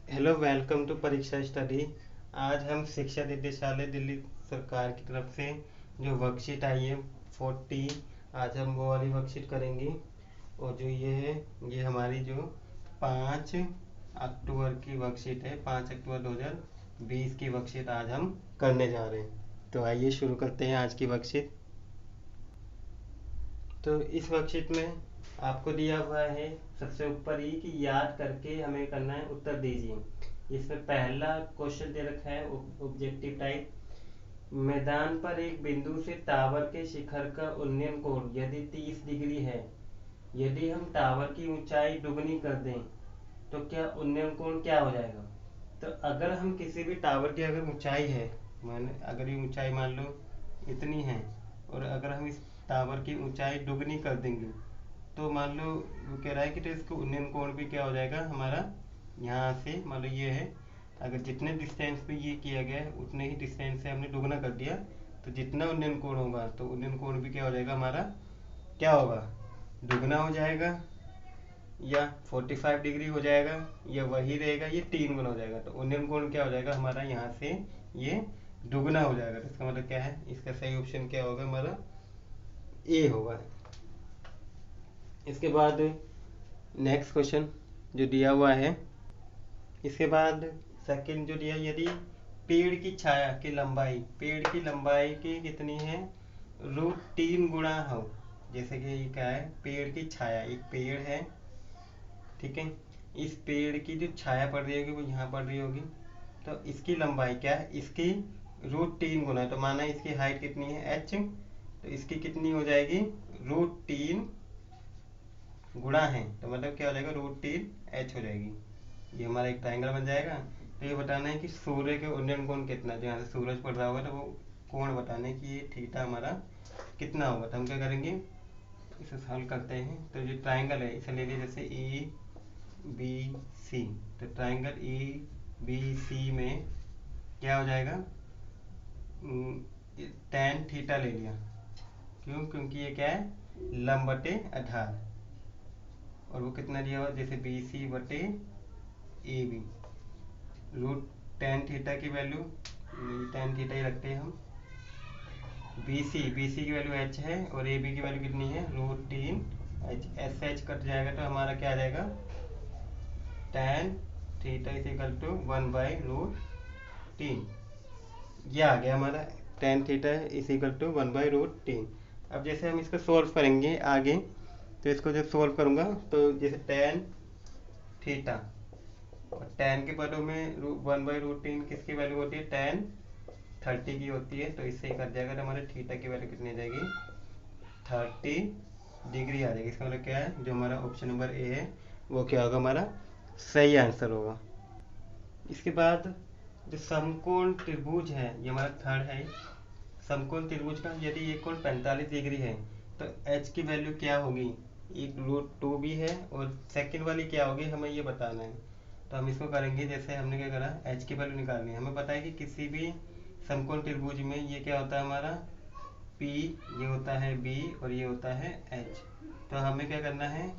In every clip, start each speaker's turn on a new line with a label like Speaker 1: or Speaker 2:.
Speaker 1: Hello, welcome to परीक्षा study. आज हम शिक्षा निदेशालय दिल्ली सरकार की तरफ से जो वर्कशीट आई है 40, आज हम वो वाली वर्कशीट करेंगे। और जो ये है, ये हमारी जो 5 अक्टूबर की वर्कशीट है, 5 अक्टूबर 2020 की वर्कशीट आज हम करने जा रहे हैं। तो आइए शुरू करते हैं आज की वर्कशीट। तो इस वर्कशीट में आपको दिया हुआ है सबसे ऊपर ही कि याद करके हमें करना है, उत्तर दीजिए। इसमें पहला क्वेश्चन दे रखा है ऑब्जेक्टिव टाइप। मैदान पर एक बिंदु से टावर के शिखर का उन्नयन कोण यदि 30 डिग्री है, यदि हम टावर की ऊंचाई दुगनी कर दें तो क्या उन्नयन कोण क्या हो जाएगा। तो अगर हम किसी भी टावर की अगर ऊंचाई है, माने अगर ये ऊंचाई मान लो इतनी है, और अगर हम इस टावर की ऊंचाई दुगनी कर देंगे तो मान लो वो कह रहा है कि तो इसको उन्नयन कोण भी क्या हो जाएगा हमारा। यहाँ से मान लो ये है, अगर जितने डिस्टेंस पे ये किया गया है उतने ही डिस्टेंस से हमने दुगना कर दिया, तो जितना उन्नयन कोण होगा तो उन्नयन कोण भी क्या हो जाएगा हमारा, क्या होगा, दुगना हो जाएगा, या 45 डिग्री हो जाएगा, या वही रहेगा, ये 3 गुना हो जाएगा। तो उन्नयन कोण क्या हो जाएगा हमारा, यहाँ से ये दुगना हो जाएगा। तो इसका मतलब क्या है, इसका सही ऑप्शन क्या होगा हमारा, ए होगा। इसके बाद नेक्स्ट क्वेश्चन जो दिया हुआ है, इसके बाद सेकंड जो दिया, यदि पेड़ की छाया की लंबाई, पेड़ की लंबाई की कितनी है, √3 गुना हो। जैसे कि ये क्या है, पेड़ की छाया, एक पेड़ है, ठीक है, इस पेड़ की जो छाया पड़ रही होगी वो यहाँ पड़ रही होगी, तो इसकी लंबाई क्या है, इसकी √3 गुना है। तो माना इसकी हाइट कितनी है h, तो इसकी कितनी हो जाएगी, √3 गुना है, तो मतलब क्या हो जाएगा, √3h हो जाएगी। ये हमारा एक ट्रायंगल बन जाएगा। तो ये बताना है कि सूर्य के उन्नयन कोण कितना, जो यहाँ से सूरज पड़ रहा होगा तो वो कोण बताना है कि ये थीटा हमारा कितना होगा। तो हम क्या करेंगे, इसे सॉल्व करते हैं। तो जो ट्रायंगल है इसे ले लिया जैसे ए बी सी, तो ट्रायंगल ए बी सी में क्या हो जाएगा, tan थीटा ले लिया। क्यों, क्योंकि ये क्या है, लंब बटे आधार, और वो कितना दिया हुआ, जैसे बी सी बटे ए बी, √tan थीटा की वैल्यू, tan थीटा ही रखते हैं हम। बी सी की वैल्यू h है और ए बी की वैल्यू कितनी है, √3h, एस एच कट जाएगा तो हमारा क्या आ जाएगा, tan theta is equal to 1/√3। ये आ गया हमारा, tan theta is equal to 1/√3। अब जैसे हम इसको सोल्व करेंगे आगे, तो इसको जब सोल्व करूंगा तो जैसे tan थीटा, और tan के पदों में 1/√3 किसकी वैल्यू होती है, tan 30 की होती है, तो इससे ही कट जाएगा। तो हमारे थीटा की वैल्यू कितनी आ जाएगी, 30 डिग्री आ जाएगी। इसका मतलब क्या है, जो हमारा ऑप्शन नंबर ए है वो क्या होगा, हमारा सही आंसर होगा। इसके बाद जो समकोण त्रिभुज है, ये हमारा थर्ड है। समकोण त्रिभुज का यदि एक कोण 45 डिग्री है तो h की वैल्यू क्या होगी, एक √2 भी है, और सेकंड वाली क्या होगी हमें ये बताना है। तो हम इसको करेंगे, जैसे हमने क्या करा, h की वैल्यू निकालनी है। हमें पता है कि किसी भी समकोण त्रिभुज में ये क्या होता है हमारा, p, ये होता है b, और ये होता है h। तो हमें क्या करना है,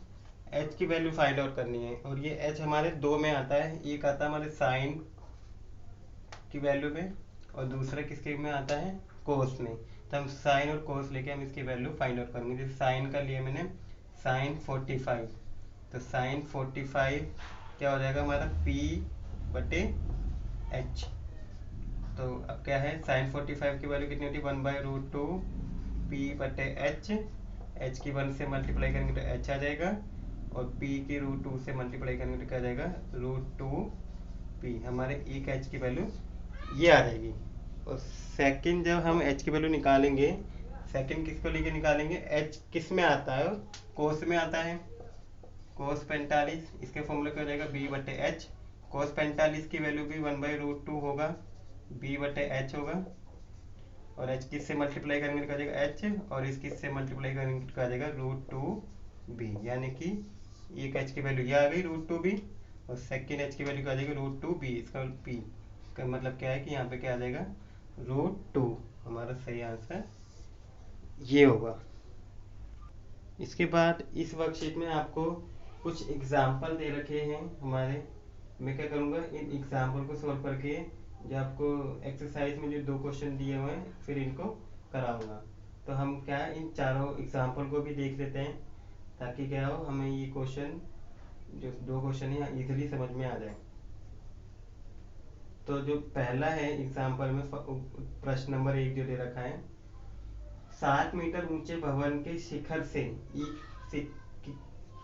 Speaker 1: h की वैल्यू फाइंड आउट करनी है, और ये h हमारे दो में आता है, एक आता है हमारे साइन की वैल्यू में, और दूसरा किसके में आता है, कोस में। तो हम साइन और कोस लेके हम इसकी वैल्यू फाइंड आउट करेंगे। जैसे साइन का लिए मैंने साइन 45, तो साइन 45 क्या हो जाएगा हमारा, p बटे h। तो अब क्या है, साइन 45 की वैल्यू कितनी होती है, 1/√2 p बटे h। h की 1 से मल्टीप्लाई करेंगे तो h आ जाएगा, और p की √2 से मल्टीप्लाई करेंगे तो क्या आ जाएगा, √2p। हमारे एक h की वैल्यू ये आ जाएगी। और सेकंड जब हम h की वैल्यू निकालेंगे, सेकंड किसको लेके निकालेंगे, h किस में आता है, कोस में आता है, कोस 45, इसके फॉर्मूले क्या हो जाएगा, b बटे h। कोस 45 की वैल्यू भी 1/√2 होगा, b बटे h होगा, और h किस से मल्टीप्लाई करेंगे तो आ जाएगा h, और इस किस से मल्टीप्लाई करेंगे तो आ जाएगा √2b, यानी कि एक h की वैल्यू ये आ गई √2b, और सेकंड h की वैल्यू क्या आ जाएगी, √2b। इसका p का मतलब क्या है कि यहाँ पे क्या आ जाएगा, √2। हमारा सही आंसर ये होगा। इसके बाद इस वर्कशीट में आपको कुछ एग्जाम्पल दे रखे हैं हमारे, मैं क्या करूँगा, इन एग्जाम्पल को सॉल्व करके जो आपको एक्सरसाइज में जो 2 क्वेश्चन दिए हुए हैं फिर इनको कराऊंगा। तो हम क्या इन चारों एग्जाम्पल को भी देख लेते हैं, ताकि क्या हो हमें ये क्वेश्चन जो 2 क्वेश्चन है इजीली समझ में आ जाए। तो जो पहला है एग्जाम्पल में प्रश्न नंबर 1 जो दे रखा है, 7 मीटर ऊंचे भवन के शिखर से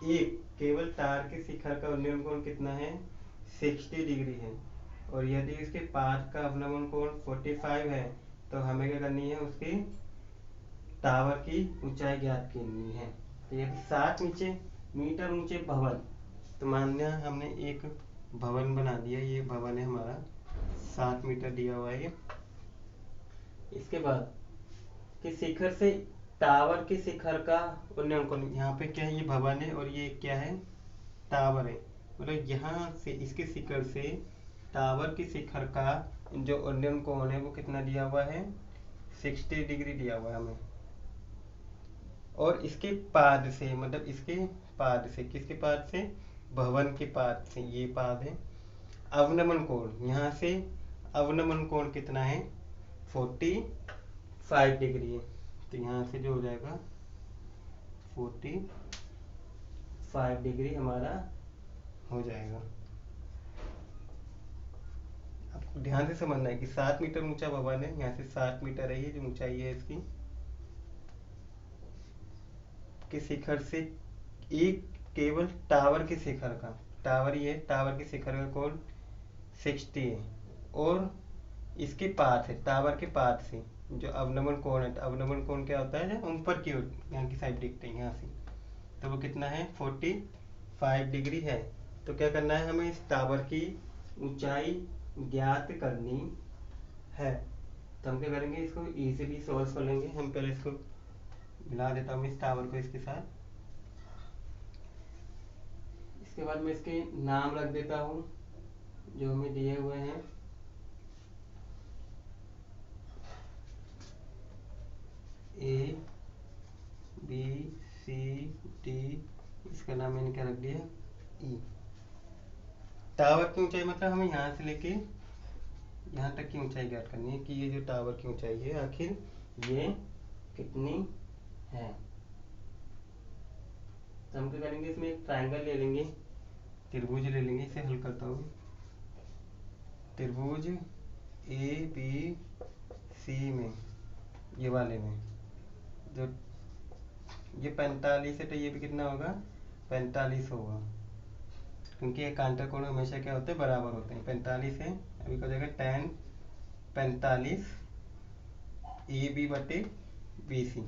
Speaker 1: एक केवल तार के शिखर का उन्नयन कोण कितना है, 60 डिग्री है, और यदि इसके पाद का अवनमन कोण 45 है, तो हमें क्या करनी है, उसकी टावर की ऊंचाई ज्ञात करनी है। तो यदि 7 मीटर ऊंचे भवन, तो मान लिया हमने एक भवन बना दिया, ये भवन है हमारा, 7 मीटर दिया हुआ है। इसके बाद कि शिखर से टावर के शिखर का उन्नयन कोण, यहाँ पे क्या है, ये भवन है और ये क्या है, टावर है। मतलब यहाँ से इसके शिखर से टावर के शिखर का जो उन्नयन कोण है वो कितना दिया हुआ है, 60 डिग्री दिया हुआ है हमें। और इसके पाद से, मतलब इसके पाद से, किसके पाद से, भवन के पाद से, ये पाद है। अवनमन कोण, यहाँ से अवनमन कोण कितना है, 45 डिग्री है। तो यहाँ से जो हो जाएगा 45 डिग्री हमारा हो जाएगा। आपको ध्यान से समझना है कि 7 मीटर ऊंचा भवन है, यहाँ से 7 मीटर है, ये जो ऊंचाई है इसकी, के शिखर से एक केवल टावर के शिखर का, टावर ये टावर के शिखर का कोण 60 है, और इसके पाद है, टावर के पाद से जो अवनमन कोण है, अवनमन कोण क्या होता है, जो ऊपर की ओर यहाँ की साइड देखते हैं यहाँ से, तो वो कितना है, 45 डिग्री है। तो क्या करना है, हमें इस टावर की ऊंचाई ज्ञात करनी है। तो हम क्या करेंगे, इसको इजीली सॉल्व कर लेंगे। हम पहले इसको मिला देता हूँ इस टावर को इसके साथ। इसके बाद मैं इसके नाम रख देता हूँ जो हमें दिए हुए हैं। ए बी सी डी, इसका नाम मैंने क्या रख दिया, ई। टावर की ऊंचाई मतलब हमें यहाँ से लेके यहाँ तक की ऊंचाई ज्ञात करनी है कि ये जो टावर की ऊंचाई है आखिर ये कितनी है। तो हम क्या करेंगे, इसमें एक ट्रायंगल ले लेंगे, त्रिभुज ले लेंगे। इसे हल करता हूँ। त्रिभुज ए बी सी में, ये वाले में जो ये 45 है, तो ये भी कितना होगा, 45 होगा, क्योंकि एकांतर कोण हमेशा क्या होते हैं, बराबर होते हैं। 45 है, अभी हो जाएगा tan 45 ए बी बटे बी सी।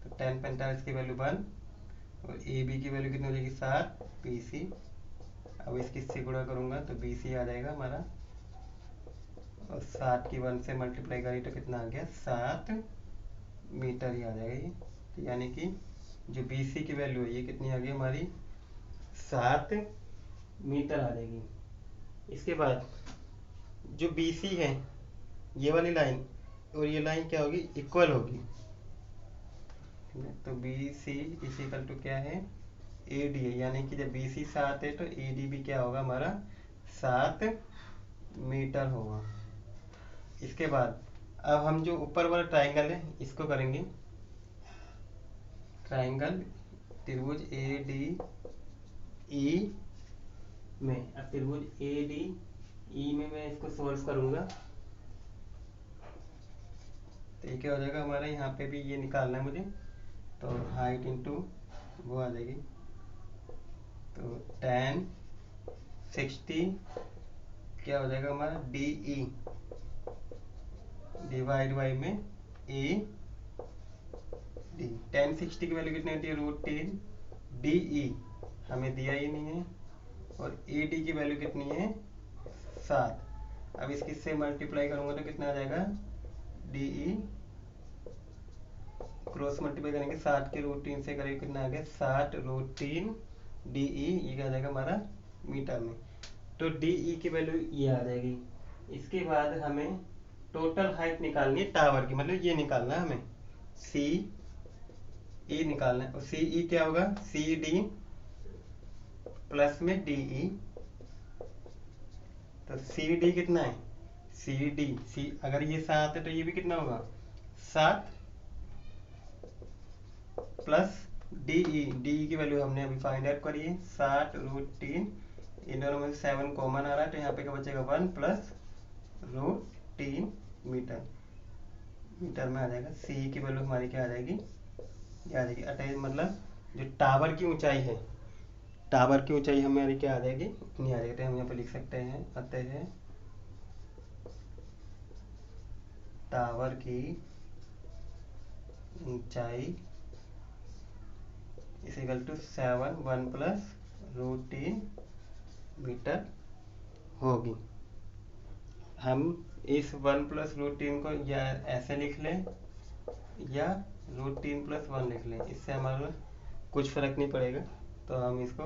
Speaker 1: तो tan 45 की वैल्यू 1 और ए बी की वैल्यू कितनी हो जाएगी, 7 बी सी। अब इसकी से गुणा करूंगा तो बी सी आ जाएगा हमारा, और 7 की 1 से मल्टीप्लाई करी तो कितना आ गया, 7 मीटर ही आ जाएगा ये। तो यानी कि जो बी सी की वैल्यू है ये कितनी आ गई हमारी, 7 मीटर आ जाएगी। इसके बाद जो बी सी है, ये वाली लाइन और ये लाइन क्या होगी, इक्वल होगी। तो बी सी इक्वल टू क्या है, ए डी है, यानी कि जब बी सी 7 है तो ए डी भी क्या होगा हमारा, 7 मीटर होगा। इसके बाद अब हम जो ऊपर वाला ट्राइंगल है इसको करेंगे। ट्राइंगल त्रिभुज ए डी ई में, अब त्रिभुज ए डी ई में मैं इसको सॉल्व करूंगा। तो ये क्या हो जाएगा हमारा, यहाँ पे भी ये निकालना है मुझे, तो हाइट इंटू वो आ जाएगी, तो tan 60 क्या हो जाएगा हमारा, डी ई डिवाइड बाई में ए डी। tan 60 की वैल्यू कितनी होती है, √3 डी ई हमें दिया ही नहीं है, और ए डी की वैल्यू कितनी है, 7। अब इसकी से मल्टीप्लाई करूंगा तो कितना आ जाएगा, डी ई क्रॉस मल्टीप्लाई करेंगे, 7 के √3 से करेंगे कितना आ गया, 7 √3 डी ई, ये क्या आ जाएगा हमारा मीटर में। तो डी ई की वैल्यू ये आ जाएगी। इसके बाद हमें टोटल हाइट निकालनी है टावर की, मतलब ये निकालना है हमें, सी ई निकालना है। और सी ई क्या होगा, सी डी प्लस में डी ई, तो सी डी कितना है, सी डी सी, अगर ये 7 है तो ये भी कितना होगा 7, प्लस डी ई की वैल्यू हमने अभी फाइंड आउट करी है 60√3, इन दोनों में से 7 कॉमन आ रहा है तो यहाँ पे क्या बचेगा 1 प्लस √3 मीटर, मीटर में आ जाएगा। सी की वैल्यू हमारी क्या आ जाएगी, क्या आ जाएगी अटैच, मतलब जो टावर की ऊंचाई है, टावर की ऊंचाई हमारी क्या आ जाएगी, इतनी आ जाएगी। तो हम यहाँ पे लिख सकते हैं अतः टावर की ऊंचाई is equal to 7 1 plus √3 metre होगी। हम इस 1 प्लस √3 को या ऐसे लिख लें या √3 प्लस 1 लिख लें, इससे हमारा कुछ फर्क नहीं पड़ेगा, तो हम इसको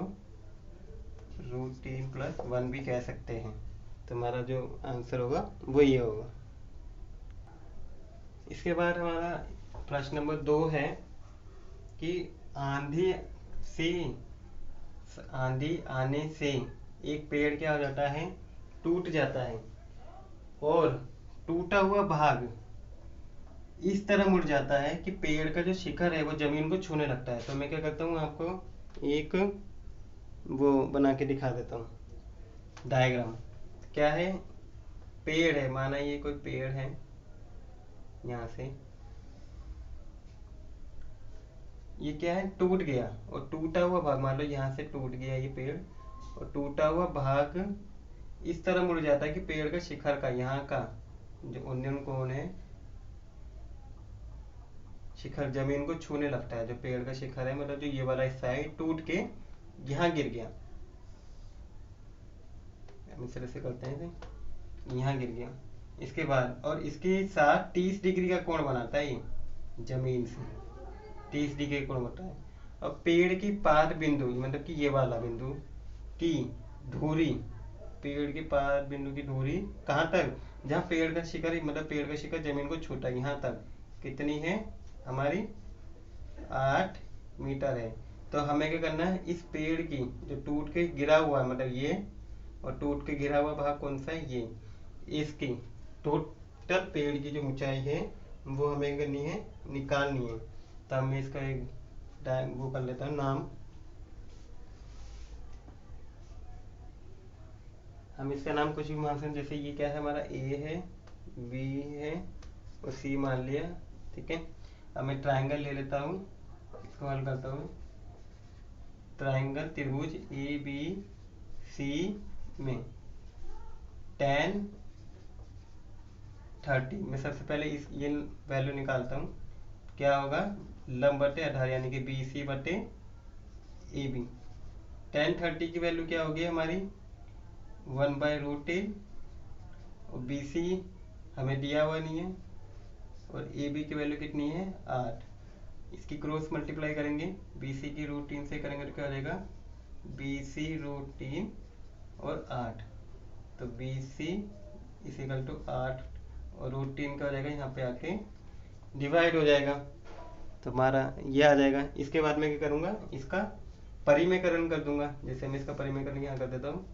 Speaker 1: √3 प्लस 1 भी कह सकते हैं। तो हमारा जो आंसर होगा वो ये होगा। इसके बाद हमारा प्रश्न नंबर 2 है कि आंधी आने से एक पेड़ क्या हो जाता है, टूट जाता है, और टूटा हुआ भाग इस तरह मुड़ जाता है कि पेड़ का जो शिखर है वो जमीन को छूने लगता है। तो मैं क्या करता हूँ, आपको एक वो बना के दिखा देता हूँ डायग्राम। क्या है, पेड़ है, माना ये कोई पेड़ है, यहाँ से ये क्या है टूट गया, और टूटा हुआ भाग मान लो यहाँ से टूट गया ये पेड़, और टूटा हुआ भाग इस तरह मुड़ जाता है कि पेड़ का शिखर का यहाँ का जो उन्नयन कोण है, शिखर जमीन को छूने लगता है। जो पेड़ का शिखर है मतलब जो ये वाला हिस्सा है टूट के यहाँ गिर गया, हम इस तरह से करते हैं, यहाँ गिर गया। इसके बाद और इसके साथ 30 डिग्री का कोण बनाता है, ये जमीन से 30 डिग्री का कोण बनता है। और पेड़ की पाद बिंदु मतलब कि ये वाला बिंदु की धुरी, पेड़ के पाद बिंदु की धुरी कहाँ तक, जहाँ पेड़ का शिखर मतलब पेड़ का शिखर जमीन को छूटा, यहाँ तक कितनी है हमारी 8 मीटर है। तो हमें क्या करना है, इस पेड़ की जो टूट के गिरा हुआ है मतलब ये, और टूट के गिरा हुआ भाग कौन सा है ये, इसकी टोटल पेड़ की जो ऊंचाई है वो हमें करनी है, निकालनी है। तब मैं इसका एक वो कर लेता हूँ नाम, हम इसका नाम कुछ भी मान सकते हैं, जैसे ये क्या है हमारा ए है, बी है और सी मान लिया, ठीक है। अब मैं ट्रायंगल ले लेता हूँ, इसको हल करता हूँ। ट्रायंगल त्रिभुज ए बी सी में tan 30, मैं सबसे पहले इस ये वैल्यू निकालता हूँ, क्या होगा लंब बटे आधार यानी कि बी सी बटे ए बी। tan 30 की वैल्यू क्या होगी हमारी 1/√10, और बी सी हमें दिया हुआ नहीं है, और ए बी की वैल्यू कितनी है 8। इसकी क्रॉस मल्टीप्लाई करेंगे, बी सी की √3 से करेंगे तो क्या हो जाएगा बी सी √3 और 8, तो B C is equal to 8 और √3 का हो जाएगा यहाँ पे आके डिवाइड हो जाएगा, तो हमारा ये आ जाएगा। इसके बाद मैं क्या करूँगा, इसका परिमेयकरण कर दूंगा। जैसे मैं इसका परिमेयकरण यहाँ कर देता हूँ,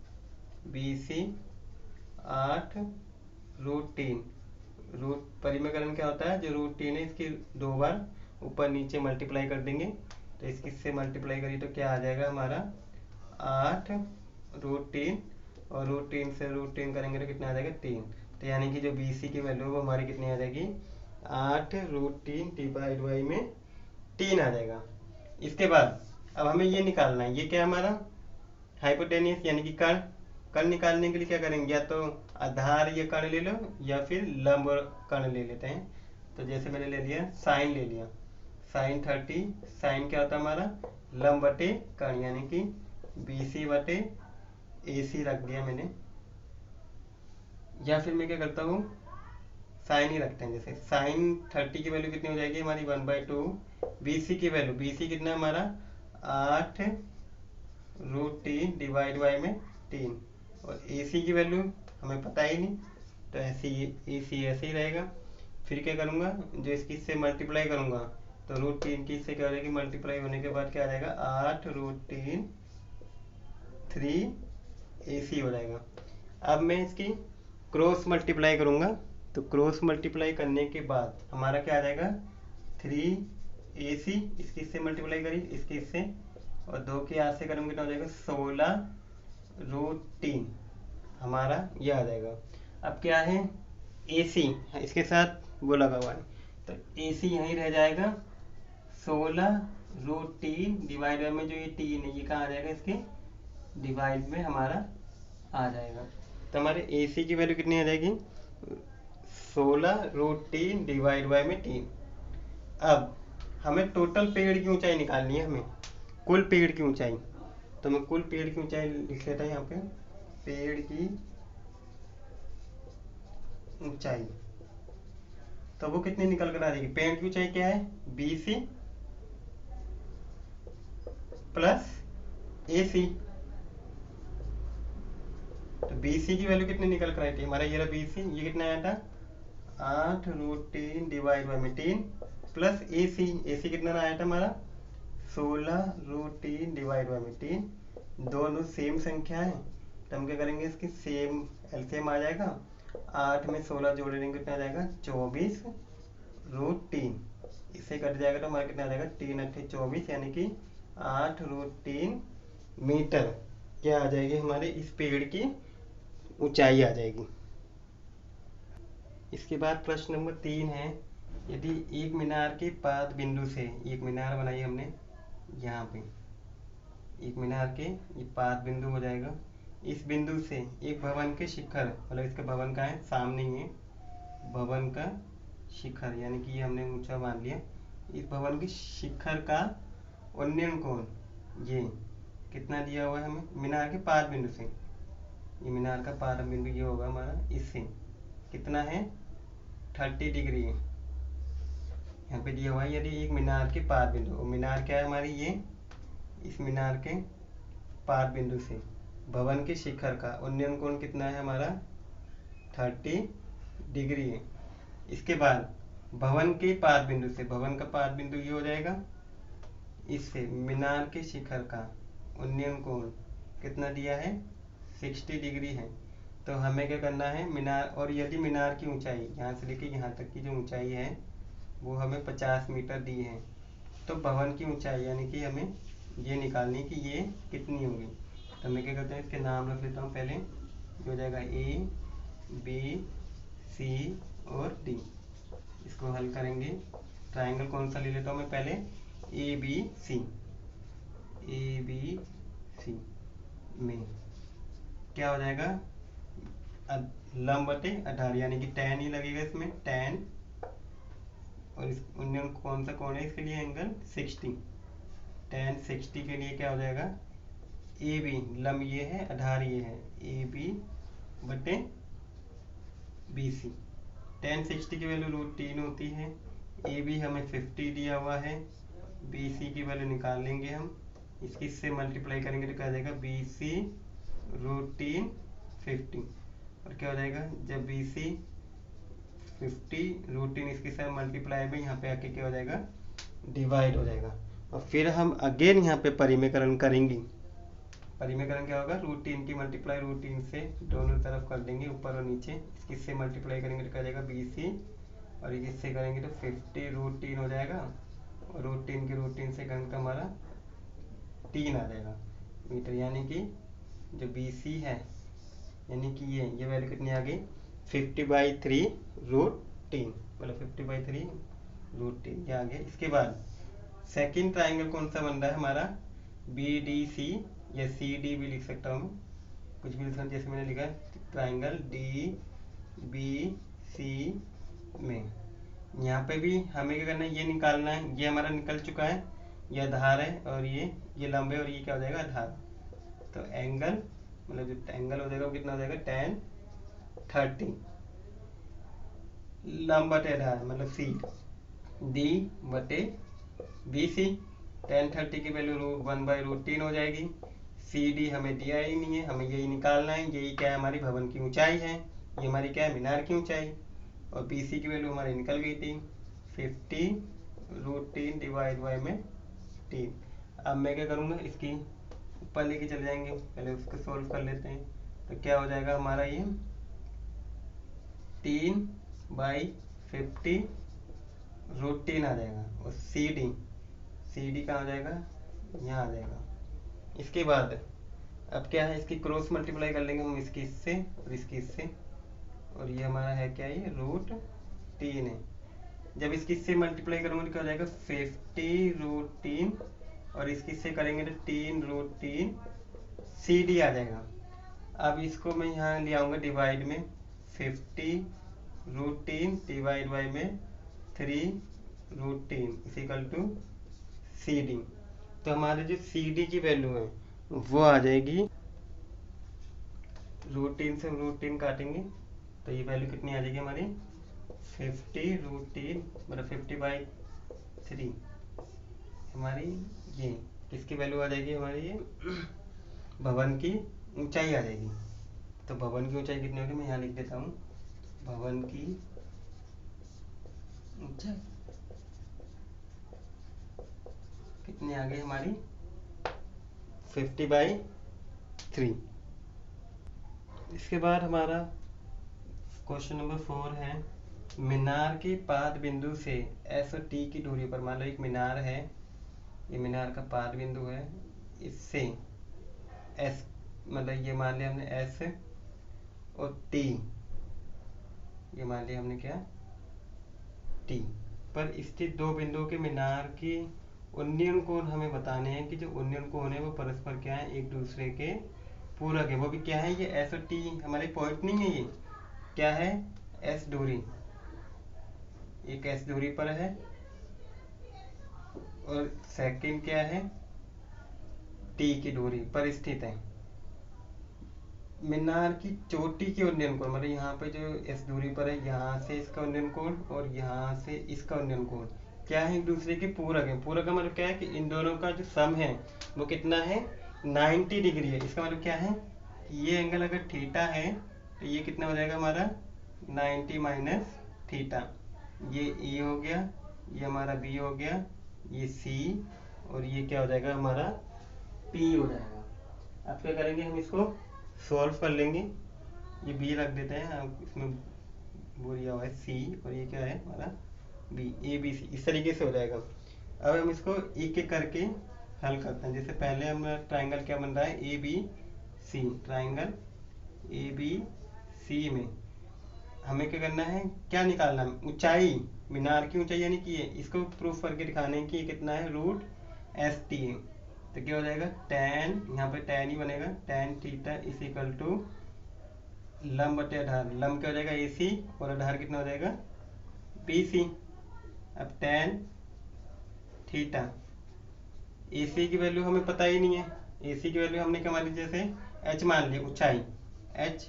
Speaker 1: बी सी 8 √3, परिमेयकरण क्या होता है, जो √3 है इसकी 2 बार ऊपर नीचे मल्टीप्लाई कर देंगे, तो इसकी से मल्टीप्लाई करिए तो क्या आ जाएगा हमारा 8 √3, और √3 से √3 करेंगे तो कितना आ जाएगा 3। तो यानी कि जो बी सी की वैल्यू वो हमारी कितनी आ जाएगी 8 √3 डिवाइड बाई में 3 आ जाएगा। इसके बाद अब हमें ये निकालना है, ये क्या हमारा हाइपोटेनियस यानी कि कर्ण। कर्ण निकालने के लिए क्या करेंगे, या तो आधार ये कर्ण ले लो या फिर लंब कर्ण ले लेते हैं। तो जैसे मैंने ले लिया साइन ले लिया, साइन 30, साइन क्या होता है हमारा लंब बटे कर्ण यानी कि बी सी बटे ए सी रख दिया मैंने, या फिर मैं क्या करता हूँ साइन ही रखते हैं। जैसे साइन 30 की वैल्यू कितनी हो जाएगी हमारी 1/2, बी सी की वैल्यू, बी सी कितना है हमारा 8 √3 डिवाइड बाई में 3, और ए सी की वैल्यू हमें पता ही नहीं, तो ऐसे ही ए सी ऐसे ही रहेगा। फिर क्या करूँगा, जो इसकी से मल्टीप्लाई करूँगा तो √3 की इससे क्या हो जाएगी, मल्टीप्लाई होने के बाद क्या आ जाएगा 8 √3 3AC हो जाएगा। अब मैं इसकी क्रॉस मल्टीप्लाई करूँगा, तो क्रॉस मल्टीप्लाई करने के बाद हमारा क्या आ जाएगा 3AC, इसकी इससे मल्टीप्लाई करी इसके इससे, और 2 के 8 से करूँगी तो हो जाएगा 16√3, हमारा ये आ जाएगा। अब क्या है AC इसके साथ वो लगा हुआ है, तो AC यहीं रह जाएगा, 16√3 डिवाइड में जो ये 3 है ये कहाँ आ जाएगा, इसके डिवाइड में हमारा आ जाएगा। तो हमारे AC की वैल्यू कितनी आ जाएगी 16√3 डिवाइड बाय में 3। अब हमें टोटल पेड़ की ऊंचाई निकालनी है, हमें कुल पेड़ की ऊंचाई, तो मैं कुल पेड़ की ऊंचाई लिख लेता हूँ यहाँ पे, पेड़ की ऊंचाई, तो वो कितनी निकल कर आ जाएगी, पेड़ की ऊंचाई क्या है BC प्लस AC, तो BC की वैल्यू कितनी निकल कर आई थी हमारा, ये रहा BC, ये कितना आया था 8√3 डिवाइड बाय में 3 प्लस AC कितना आया था हमारा 16√3 डिवाइड बाय में 3, दोनों सेम संख्या है, तो हम क्या करेंगे इसकी सेम एलसीएम आ जाएगा, 8 में 16 जोड़ेंगे कितना आ जाएगा 24√3, इससे कट जाएगा तो हमारा कितना आ जाएगा 3 8 24, यानी कि 8√3 मीटर क्या आ जाएगी हमारे इस पेड़ की ऊंचाई आ जाएगी। इसके बाद प्रश्न नंबर 3 है, यदि एक मीनार के पाद बिंदु से, एक मीनार बनाई हमने यहाँ पे, एक मीनार के ये पाद बिंदु हो जाएगा, इस बिंदु से एक भवन के शिखर, मतलब इसका भवन का है सामने ही है, भवन का शिखर यानी कि ये हमने ऊंचा मान लिया, इस भवन के शिखर का उन्नयन कोण ये कितना दिया हुआ है हमें मीनार के पाद बिंदु से, ये मीनार का पाद बिंदु ये होगा हमारा, इससे कितना है 30 डिग्री है, यहाँ पे दिया हुआ है। यदि एक मीनार के पाद बिंदु, और मीनार क्या है हमारी ये, इस मीनार के पाद बिंदु से भवन के शिखर का उन्नयन कोण कितना है हमारा 30 डिग्री है। इसके बाद भवन के पाद बिंदु से, भवन का पाद बिंदु ये हो जाएगा, इससे मीनार के शिखर का उन्नयन कोण कितना दिया है 60 डिग्री है। तो हमें क्या करना है मीनार, और यदि मीनार की ऊंचाई यहाँ से लेके यहाँ तक की जो ऊंचाई है वो हमें 50 मीटर दी है, तो भवन की ऊंचाई यानी कि हमें ये निकालनी कि ये कितनी होगी। तो मैं क्या करता हूँ इसके नाम रख लेता हूँ, पहले ये हो जाएगा A B C और D, इसको हल करेंगे। ट्राइंगल कौन सा ले लेता हूँ मैं पहले, ABC में क्या हो जाएगा लंब बटे 18 यानी कि tan ही लगेगा इसमें, tan, और इस उन्नयन कौन सा कोण है इसके लिए एंगल 60, tan 60 के लिए क्या हो जाएगा AB, लंब ये है 18 ये है, AB बटे BC, tan 60 की वैल्यू √3 होती है, AB हमें 50 दिया हुआ है, BC की वैल्यू निकाल लेंगे हम, इससे मल्टीप्लाई करेंगे तो क्या आ जाएगा BC √3 50, और क्या हो जाएगा जब BC 50 √3 इसके साथ मल्टीप्लाई में यहाँ पे आके क्या हो जाएगा डिवाइड हो जाएगा, और फिर हम अगेन यहाँ पे परिमेकरण करेंगे। परिमेकरण क्या होगा √3 की मल्टीप्लाई √3 से दोनों तरफ कर देंगे, ऊपर और नीचे, इससे मल्टीप्लाई करेंगे तो क्या जाएगा BC, और इससे करेंगे तो 50 √3 हो जाएगा, और √3 के √3 से करेंगे तो हमारा 3 आ जाएगा मीटर, यानी कि जो BC है यानी कि ये वैल्यू कितनी आ गई 50/3 √3, मतलब 50/3 √3 ये आ गया। इसके बाद सेकंड ट्राइंगल कौन सा बन रहा है हमारा BDC, या CD भी लिख सकता हूँ मैं, कुछ भी लिख सकता हूँ, जैसे मैंने लिखा ट्राइंगल DBC में, यहाँ पे भी हमें क्या करना है ये निकालना है, ये हमारा निकल चुका है, ये आधार है और ये लंब है, और ये क्या हो जाएगा आधार, तो एंगल मतलब जो एंगल हो जाएगा वो कितना हो जाएगा tan 30, लंब बटे आधार मतलब C, D बटे BC, tan 30 की वैल्यू 1/√3 हो जाएगी, CD हमें दिया ही नहीं है, हमें यही निकालना है, यही क्या है हमारी भवन की ऊंचाई है, ये हमारी क्या है मीनार की ऊंचाई, और BC की वैल्यू हमारी निकल गई थी 50 √3 डिवाइड बाय में 3। अब मैं क्या करूँगा इसकी ऊपर लेके चले जाएंगे, पहले उसको सोल्व कर लेते हैं। तो क्या हो जाएगा हमारा ये 3/50 √3 आ जाएगा। और सी डी कहाँ आ जाएगा, यहाँ आ जाएगा। इसके बाद अब क्या है, इसकी क्रॉस मल्टीप्लाई कर लेंगे हम, इसकी इससे और इसकी इससे, और ये हमारा है क्या, ये √3 है। जब इसकी इससे मल्टीप्लाई करूँगा तो क्या हो जाएगा 50 √3, और इसकी इससे करेंगे तो 3 √3 सी डी आ जाएगा। अब इसको मैं यहाँ ले आऊँगा डिवाइड में, 50 √3 डिवाइड बाई में 3 √3 इक्वल टू सी डी। तो हमारे जो सी डी की वैल्यू है वो आ जाएगी, √3 से √3 काटेंगे तो ये वैल्यू कितनी आ जाएगी हमारी 50 √3 मतलब 50/3 हमारी ये किसकी वैल्यू आ जाएगी, हमारी ये भवन की ऊंचाई आ जाएगी। तो भवन की ऊंचाई कितनी होगी, मैं यहाँ लिख देता हूँ, भवन की ऊंचाई कितनी आ गई हमारी 50/3। इसके बाद हमारा क्वेश्चन नंबर 4 है, मीनार के पाद बिंदु से एस और टी की दूरी पर, मान लो एक मीनार है, ये मीनार का पाद बिंदु है, इससे एस मतलब ये मान लिया हमने एस और टी, ये मान लिया हमने क्या टी पर स्थित दो बिंदुओं के मीनार की उन्नयन कोण हमें बताने हैं कि जो उन्नयन कोण है वो परस्पर क्या है, एक दूसरे के पूरक है। वो भी क्या है, ये एस और टी हमारे पॉइंट नहीं है, ये क्या है एस दूरी, एक एस दूरी पर है, और सेकंड क्या है टी की दूरी पर स्थित है। मीनार की चोटी की उन्नयन कोण, मतलब यहाँ पे जो एस दूरी पर है, यहाँ से इसका उन्नयन कोण और यहाँ से इसका उन्नयन कोण क्या है, एक दूसरे के पूरक है। पूरक का मतलब क्या है कि इन दोनों का जो सम है वो कितना है 90 डिग्री है। इसका मतलब क्या है, ये एंगल अगर थीटा है तो ये कितना हो जाएगा हमारा 90 माइनस थीटा। ये ए हो गया, ये हमारा बी हो गया, ये सी, और ये क्या हो जाएगा हमारा पी हो जाएगा। अब क्या करेंगे, हम इसको सॉल्व कर लेंगे। ये बी रख देते हैं, अब इसमें बोलिया हुआ है सी, और ये क्या है हमारा बी, ए बी सी, इस तरीके से हो जाएगा। अब हम इसको एक एक करके हल करते हैं। जैसे पहले हम ट्राइंगल क्या बन रहा है, A B C, triangle A B C में हमें क्या करना है, क्या निकालना है, ऊंचाई, मीनार की ऊंचाई यानी कि ये, इसको प्रूफ करके दिखाने की कितना है √ST है। तो क्या हो जाएगा tan, यहाँ पे tan ही बनेगा, tan theta is equal to लंब बटे आधार, लंब क्या हो जाएगा AC और आधार कितना हो जाएगा BC। अब tan थीटा, AC की वैल्यू हमें पता ही नहीं है, AC की वैल्यू हमने क्या मान ली, जैसे h मान ली ऊंचाई h,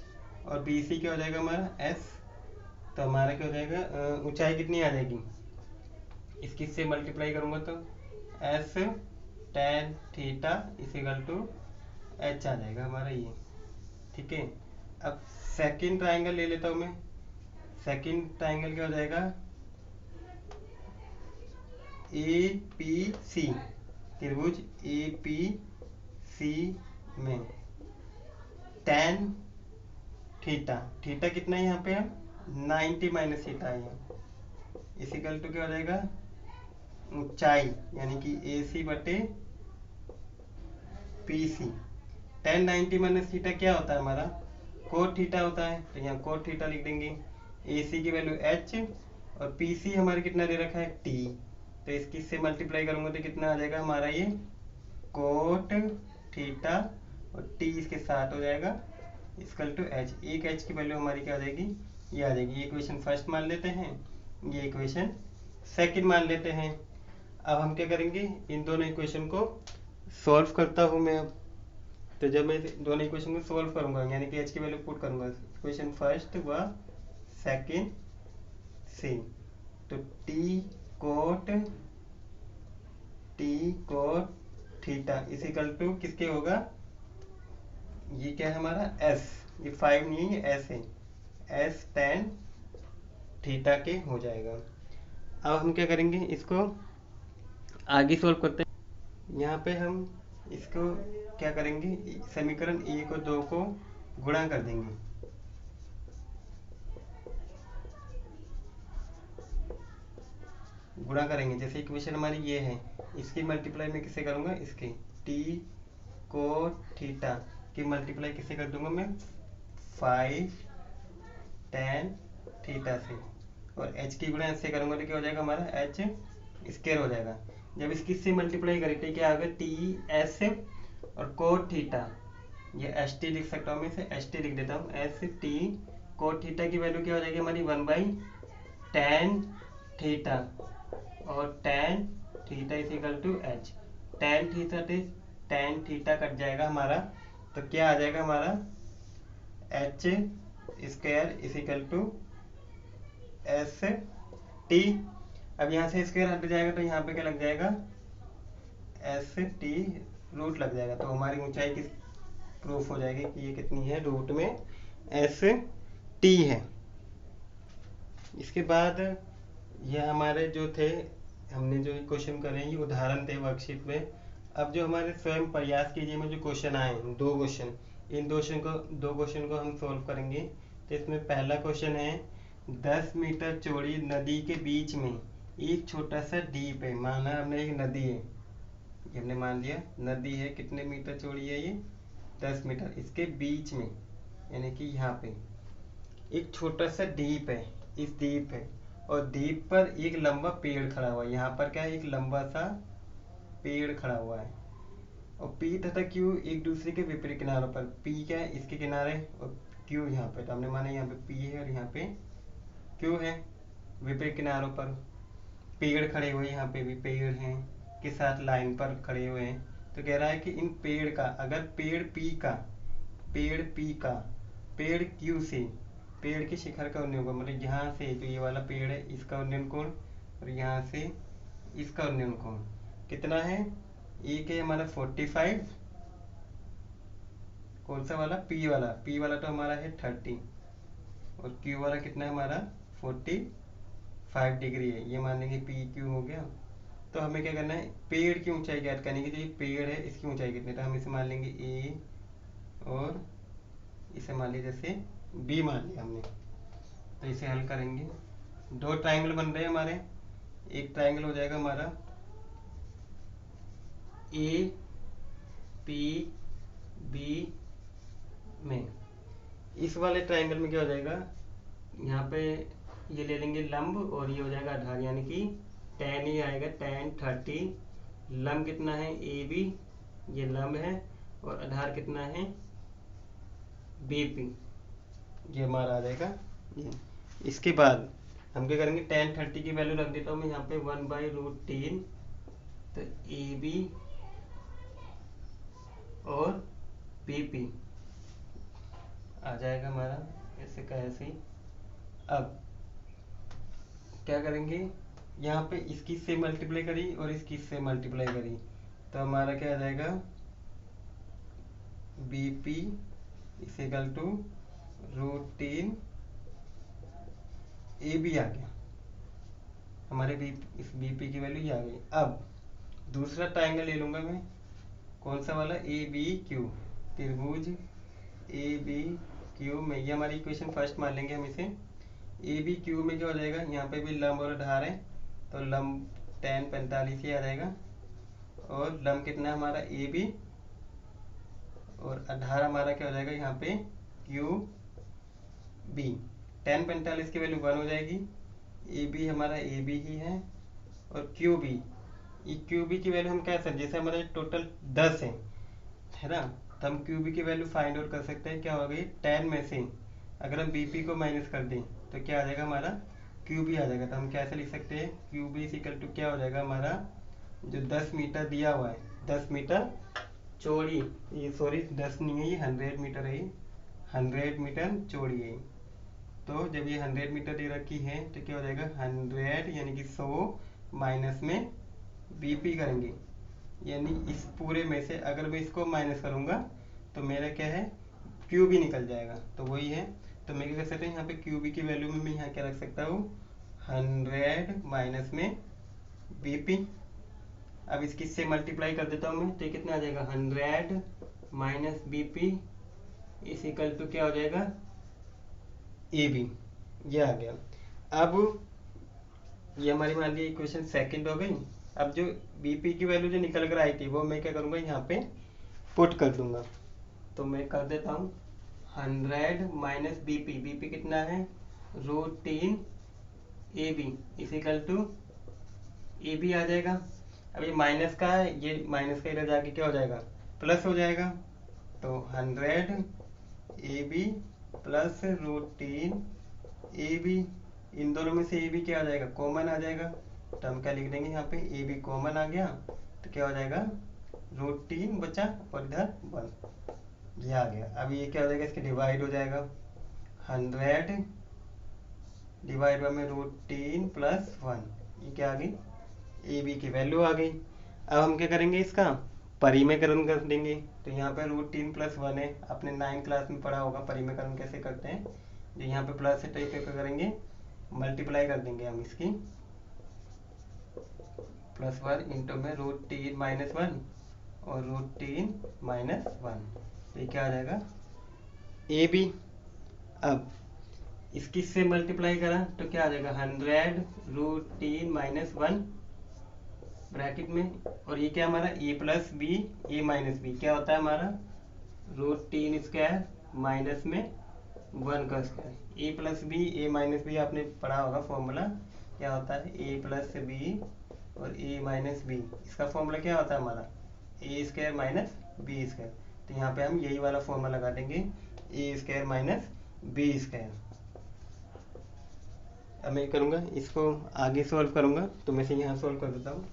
Speaker 1: और BC क्या हो जाएगा हमारा S। तो हमारा क्या हो जाएगा ऊंचाई कितनी आ जाएगी, इसकी से मल्टीप्लाई करूंगा तो S tan theta is equal to h आ जाएगा हमारा ये, ठीक है। अब सेकंड ट्राइंगल ले लेता हूं मैं, सेकंड ट्राइंगल क्या हो जाएगा APC, त्रिभुज APC में tan थीटा, थीटा कितना है यहाँ पे 90 माइनस थीटा है, इस इक्वल टू क्या हो जाएगा ऊंचाई यानी कि AC बटे PC। tan 90 माइनस थीटा क्या होता है हमारा कोट थीटा होता है, तो यहाँ कोट थीटा लिख देंगे। AC की वैल्यू h और PC हमारे कितना दे रखा है t, तो इसकी से मल्टीप्लाई करूंगा तो कितना आ जाएगा हमारा ये कोट थीटा, और t इसके साथ हो जाएगा इक्वल टू h। एक h की वैल्यू हमारी क्या आ जाएगी, ये आ जाएगी। ये इक्वेशन फर्स्ट मान लेते हैं, ये इक्वेशन सेकंड मान लेते हैं। अब हम क्या करेंगे, इन दोनों इक्वेशन को सॉल्व करता हूं मैं। अब तो जब मैं दोनों इक्वेशन को सॉल्व करूंगा यानी कि h की वैल्यू पुट करूंगा, इक्वेशन फर्स्ट व सेकंड से, तो t cot theta is equal to किसके होगा, ये क्या है हमारा s, ये 5 नहीं है ये s है, s tan थीटा के हो जाएगा। अब हम क्या करेंगे, इसको आगे सॉल्व करते हैं। यहाँ पे हम इसको क्या करेंगे, समीकरण ए को 2 को गुणा कर देंगे। गुणा करेंगे, जैसे इक्वेशन हमारी ये है, इसकी मल्टीप्लाई मैं किससे करूँगा, इसके टी को थीटा की मल्टीप्लाई किससे कर दूंगा मैं, 5 tan थीटा से, और h की गुणा इससे करूँगा तो क्या हो जाएगा हमारा, h स्क्वायर हो जाएगा। जब इसकी से मल्टीप्लाई करें तो क्या होगा, टी एस और कोट थीटा, ये एस टी लिख सकता हूँ मैं, इसे एस टी लिख देता हूँ, एस टी कोट थीटा की वैल्यू क्या हो जाएगी हमारी 1/tan थीटा, और tan theta is equal to H. tan theta से tan थीटा कट जाएगा हमारा, तो क्या आ जाएगा हमारा, H square is equal to S T. अब यहाँ से स्क्वायर हट जाएगा तो यहाँ पे क्या लग जाएगा, एस टी रूट लग जाएगा, तो हमारी ऊंचाई किस प्रूफ हो जाएगी कि ये कितनी है, रूट में एस टी है। इसके बाद ये हमारे जो थे, हमने जो क्वेश्चन करे ये उदाहरण थे वर्कशीट में। अब जो हमारे स्वयं प्रयास कीजिए में जो क्वेश्चन आए, 2 क्वेश्चन, इन दो क्वेश्चन को हम सोल्व करेंगे। तो इसमें पहला क्वेश्चन है, 10 मीटर चौड़ी नदी के बीच में एक छोटा सा द्वीप है। माना हमने एक नदी है, ये हमने मान लिया नदी है, कितने मीटर चौड़ी है ये, 10 मीटर। इसके बीच में यानी कि यहाँ पे एक छोटा सा द्वीप है, इस द्वीप है, और द्वीप पर एक लंबा पेड़ खड़ा हुआ है। यहाँ पर क्या है, एक लंबा सा पेड़ खड़ा हुआ है, और पी तथा क्यू एक दूसरे के विपरीत किनारों पर, पी क्या है इसके किनारे और क्यू यहाँ पे, तो हमने माना यहाँ पे पी है और यहाँ पे क्यू है, विपरीत किनारों पर पेड़ खड़े हुए, यहाँ पे भी पेड़ हैं के साथ लाइन पर खड़े हुए हैं। तो कह रहा है कि इन पेड़ का, अगर पेड़ पी का, पेड़ क्यू से, पेड़ के शिखर का उन्नयन कोण, मतलब यहाँ से जो ये वाला पेड़ है इसका उन्नयन कोण, और यहाँ से इसका उन्नयन कोण कितना है, एक है हमारा 45, कौन सा वाला, पी वाला तो हमारा है 30, और क्यू वाला कितना है हमारा 45 डिग्री है, ये मान लेंगे पी क्यू हो गया। तो हमें क्या करना है, पेड़ की ऊंचाई ज्ञात करनी है, जो ये पेड़ है इसकी ऊंचाई कितनी, तो हम इसे मान लेंगे ए, और इसे मान लीजिए जैसे बी मान लिया हमने। तो इसे हल करेंगे, 2 ट्राइंगल बन रहे हैं हमारे, एक ट्राइंगल हो जाएगा हमारा ए पी बी में, इस वाले ट्राइंगल में क्या हो जाएगा, यहाँ पे ये ले लेंगे लंब और ये हो जाएगा आधार, यानी कि tan ही आएगा, tan 30, लंब कितना है ए बी, ये लंब है, और आधार कितना है बी पी, ये हमारा आ जाएगा ये। इसके बाद हम क्या करेंगे, tan 30 की वैल्यू रख देता हूँ मैं यहाँ पे 1/√3, तो ए बी और बी पी आ जाएगा हमारा ऐसे का ऐसे ही। अब क्या करेंगे, यहाँ पे इसकी से मल्टीप्लाई करी और इसकी से मल्टीप्लाई करी, तो हमारा क्या आ जाएगा, B P is equal to √3 A B आ गया हमारे इस बी पी की वैल्यू ये आ गई। अब दूसरा ट्राइंगल ले लूंगा मैं, कौन सा वाला, ए बी क्यू, त्रिभुज ए बी क्यू में, ये हमारी इक्वेशन फर्स्ट मान लेंगे हम इसे। ए बी क्यू में क्या हो जाएगा, यहाँ पे भी लंब और आधार है, तो लंब tan 45 ही आ जाएगा, और लंब कितना है हमारा ए बी, और आधार हमारा क्या हो जाएगा यहाँ पे क्यू बी। tan 45 की वैल्यू 1 हो जाएगी, ए बी हमारा ए बी ही है, और क्यू बी, ये क्यू बी की वैल्यू हम क्या सकते, जैसे हमारे टोटल 10 है ना, तो हम क्यू बी की वैल्यू फाइंड आउट कर सकते हैं। क्या हो गई, tan में से अगर हम बी पी को माइनस कर दें तो क्या आ जाएगा हमारा क्यू बी आ जाएगा। तो हम कैसे लिख सकते हैं, क्यू बी इक्वल टू क्या हो जाएगा हमारा, जो 10 मीटर दिया हुआ है, 10 मीटर चौड़ी, ये सॉरी 10 नहीं है ये 100 मीटर है, ये 100 मीटर चौड़ी है। तो जब ये 100 मीटर दे रखी है तो क्या हो जाएगा 100 यानी कि 100 माइनस में बीपी करेंगे, यानी इस पूरे में से अगर मैं इसको माइनस करूंगा तो मेरा क्या है क्यू बी निकल जाएगा, तो वही है। तो मैं क्या कर सकता हूँ, यहाँ पे क्यू बी की वैल्यू में मैं यहाँ क्या रख सकता हूँ, 100 माइनस में बीपी। अब इसकी से मल्टीप्लाई कर देता हूँ मैं, तो ये कितना आ जाएगा 100 minus B P is equal to क्या हो जाएगा ए बी। ये आ गया। अब ये हमारी मान ली इक्वेशन सेकंड हो गई। अब जो बीपी की वैल्यू जो निकल कर आई थी वो मैं क्या करूँगा यहाँ पे पुट कर दूंगा। तो मैं कर देता हूँ 100 माइनस बीपी, बीपी कितना है √3 A B is equal to A B आ जाएगा। अब ये माइनस का है, ये माइनस का इधर जाके क्या हो जाएगा प्लस हो जाएगा। तो 100 A B plus √3 A B, इन दोनों में से ए बी क्या आ जाएगा कॉमन आ जाएगा। तो हम क्या लिख देंगे यहाँ पे ए बी कॉमन आ गया तो क्या हो जाएगा √3 बचा और इधर 1 ये आ गया। अब ये क्या हो जाएगा इसके डिवाइड हो जाएगा 100 डिवाइड बाय में √3 प्लस 1 ये क्या आ गई ए बी की वैल्यू आ गई। अब हम क्या करेंगे इसका परिमेयकरण कर देंगे। तो यहाँ पे √3 प्लस 1 है, आपने 9 क्लास में पढ़ा होगा परिमेयकरण कैसे करते हैं। जो यहाँ पे प्लस है तो ये क्या करेंगे मल्टीप्लाई कर देंगे हम इसकी +1 इंटू में √3 माइनस 1 और √3 माइनस 1 तो ये क्या आ जाएगा ए बी। अब इसकी से मल्टीप्लाई करा तो क्या आ जाएगा 100 √3 माइनस 1 ब्रैकेट में, और ये क्या हमारा a plus B A minus B क्या होता है हमारा √3 स्क्वायर माइनस में 1 का square. a plus B A minus B आपने पढ़ा होगा फॉर्मूला क्या होता है a प्लस बी और a माइनस बी, इसका फॉर्मूला क्या होता है हमारा a square minus B square. तो यहाँ पे हम यही वाला फॉर्मूला लगा देंगे a square minus B square. अब मैं करूँगा इसको आगे सॉल्व करूँगा, तो मैं से यहाँ सॉल्व कर देता हूँ।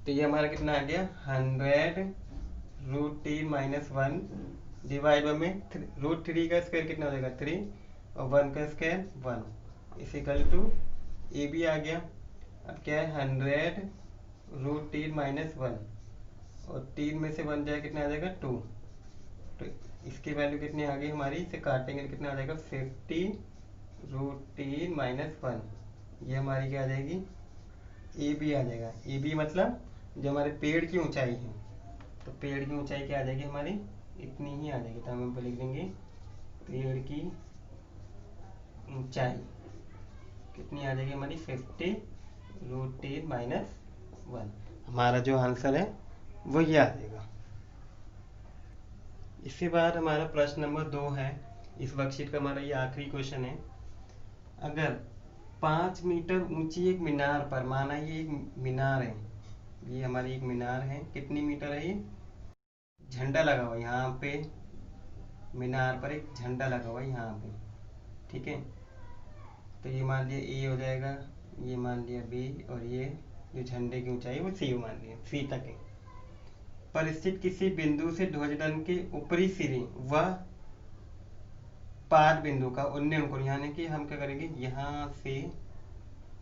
Speaker 1: तो ये हमारा कितना आ गया 100 √3 माइनस 1 डिवाइड में √3 का स्क्वायर कितना हो जाएगा 3 और 1 का square 1 is equal to A B आ गया। अब क्या है 100 √3 माइनस 1 और 3 में से 1 जाए कितना आ जाएगा 2। तो इसकी वैल्यू कितनी आ गई हमारी, इसे काटेंगे तो कितना आ जाएगा 50 √3 माइनस 1 ये हमारी क्या आ जाएगी ए बी आ जाएगा। ए बी मतलब जो हमारे पेड़ की ऊंचाई है, तो पेड़ की ऊंचाई क्या आ जाएगी हमारी इतनी ही आ जाएगी। तो हम लिख देंगे पेड़ की ऊंचाई कितनी आ जाएगी हमारी 50 √3 माइनस 1। हमारा जो आंसर है वो ये आ जाएगा। इसके बाद हमारा प्रश्न नंबर 2 है, इस वर्कशीट का हमारा ये आखिरी क्वेश्चन है। अगर 5 मीटर ऊंची एक मीनार पर, माना ये एक मीनार है, ये हमारी एक मीनार है, कितनी मीटर है ये झंडा लगा हुआ यहाँ पे, मीनार पर एक झंडा लगा हुआ यहाँ पे, ठीक है। तो ये मान लिया ए हो जाएगा, ये मान लिया बी, और ये जो झंडे की ऊंचाई वो सी मान लिया, सी तक है। पर स्थित किसी बिंदु से ध्वजदंड के ऊपरी सिरे व पाद बिंदु का उन्नयन कोण, यानी कि हम क्या करेंगे यहाँ से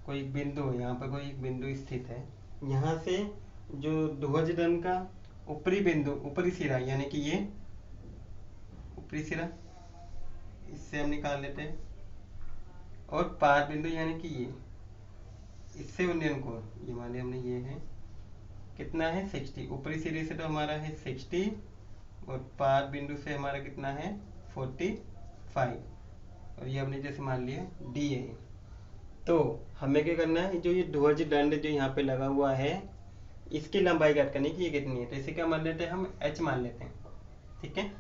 Speaker 1: कोई बिंदु है, यहाँ पर कोई एक बिंदु स्थित है, यहाँ से जो ध्वजदंड का ऊपरी बिंदु ऊपरी सिरा यानी कि ये ऊपरी सिरा इससे हम निकाल लेते हैं, और पाद बिंदु यानी कि ये इससे उन्नयन कोण, ये मान लिया हमने ये है कितना है 60, ऊपरी सिरे से तो हमारा है 60 और पाद बिंदु से हमारा कितना है 45, और ये हमने जैसे मान लिया डी है। तो हमें क्या करना है, जो ये ध्वज दंड जो यहाँ पे लगा हुआ है इसकी लंबाई ज्ञात करनी कि ये कितनी है। तो इसे क्या मान लेते हैं हम h मान लेते हैं, ठीक है,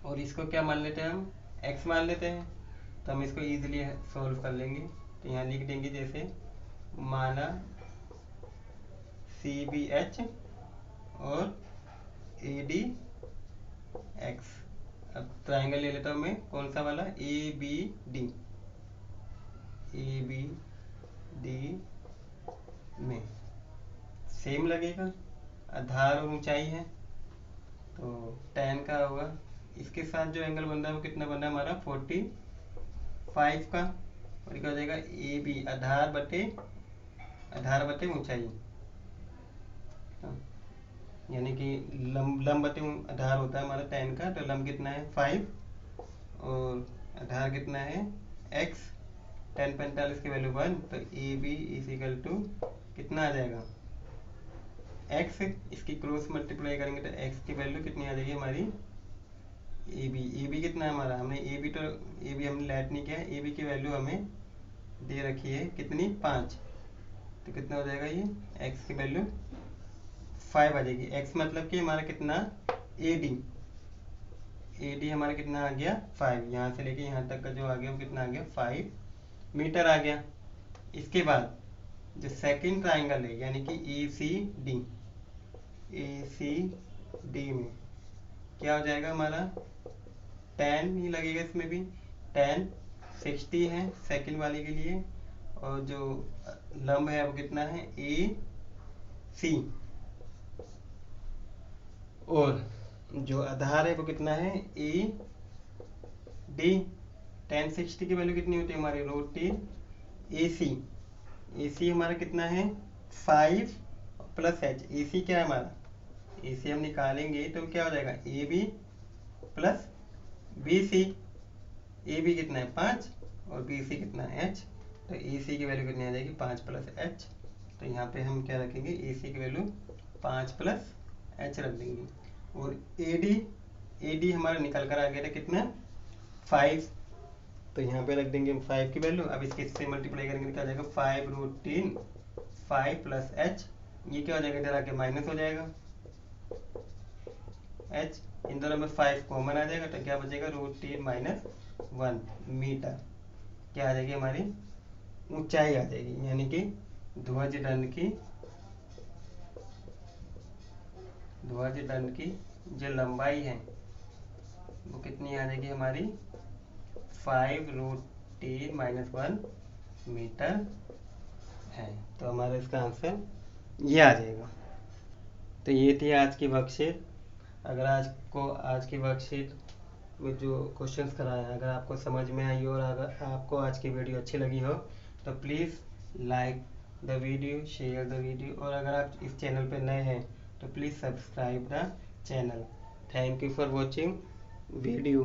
Speaker 1: और इसको क्या मान लेते हैं हम x मान लेते हैं। तो हम इसको इजीली सॉल्व कर लेंगे। तो यहाँ लिख देंगे जैसे माना सी बी एच और ए डी एक्स। अब ट्राइंगल ले लेता हूँ मैं, कौन सा वाला A B D, A B D में सेम लगेगा, आधार और ऊंचाई है तो tan का होगा, इसके साथ जो एंगल बन रहा है वो कितना बन रहा है हमारा 45 का, और क्या हो जाएगा ए बी आधार बटे ऊंचाई, यानी कि लंब बटे आधार होता है हमारा tan का, तो लंब कितना है 5 और आधार कितना है x, tan 45 की वैल्यू 1, तो A B is equal to कितना आ जाएगा x, इसकी क्रॉस मल्टीप्लाई करेंगे तो x की वैल्यू कितनी आ जाएगी हमारी ए बी कितना है हमारा, हमने ए बी हमने लेट नहीं किया है, ए बी की वैल्यू हमें दे रखी है कितनी 5, तो कितना हो जाएगा ये x की वैल्यू 5 आ जाएगी। x मतलब कि हमारा कितना ए डी हमारा कितना आ गया 5, यहाँ से लेके यहाँ तक का जो आ गया वो कितना आ गया 5 मीटर आ गया। इसके बाद जो सेकंड ट्राइंगल है यानी कि ए सी डी में क्या हो जाएगा हमारा 10 ही लगेगा, इसमें भी 10 60 है सेकंड वाले के लिए, और जो लंब है वो कितना है ए सी, और जो आधार है वो कितना है ए डी। 10 60 की वैल्यू कितनी होती है हमारी रूट ए सी हमारा कितना है 5 प्लस एच, ए सी क्या है हमारा, ए सी हम निकालेंगे तो क्या हो जाएगा A B plus B C, A B कितना है 5 और बी सी कितना है एच, तो ए सी की वैल्यू कितनी आ जाएगी 5 प्लस एच, तो यहाँ पे हम क्या रखेंगे ए सी की वैल्यू 5 प्लस एच रख देंगे, और ए डी हमारा निकल कर आ गया था कितना 5, तो यहाँ पे रख देंगे हम 5 की वैल्यू। अब इसके इससे मल्टीप्लाई करेंगे तो क्या हो जाएगा 5 रूट 3 5 प्लस एच, ये क्या हो जाएगा इधर आके माइनस हो जाएगा एच, इन दोनों में 5 कॉमन आ जाएगा तो क्या बचेगा रूट 3 माइनस 1 मीटर, क्या आ जाएगी हमारी ऊंचाई आ जाएगी, यानी कि ध्वज दंड की जो लंबाई है वो कितनी आ जाएगी हमारी 5 रूट 3 माइनस 1 मीटर है, तो हमारा इसका आंसर ये आ जाएगा। तो ये थी आज की वर्कशीट। अगर आज की वर्कशीट में जो क्वेश्चंस कराए हैं अगर आपको समझ में आई और अगर आपको आज की वीडियो अच्छी लगी हो तो please like the video, share the video, और अगर आप इस चैनल पर नए हैं तो please subscribe the channel. Thank you for watching video.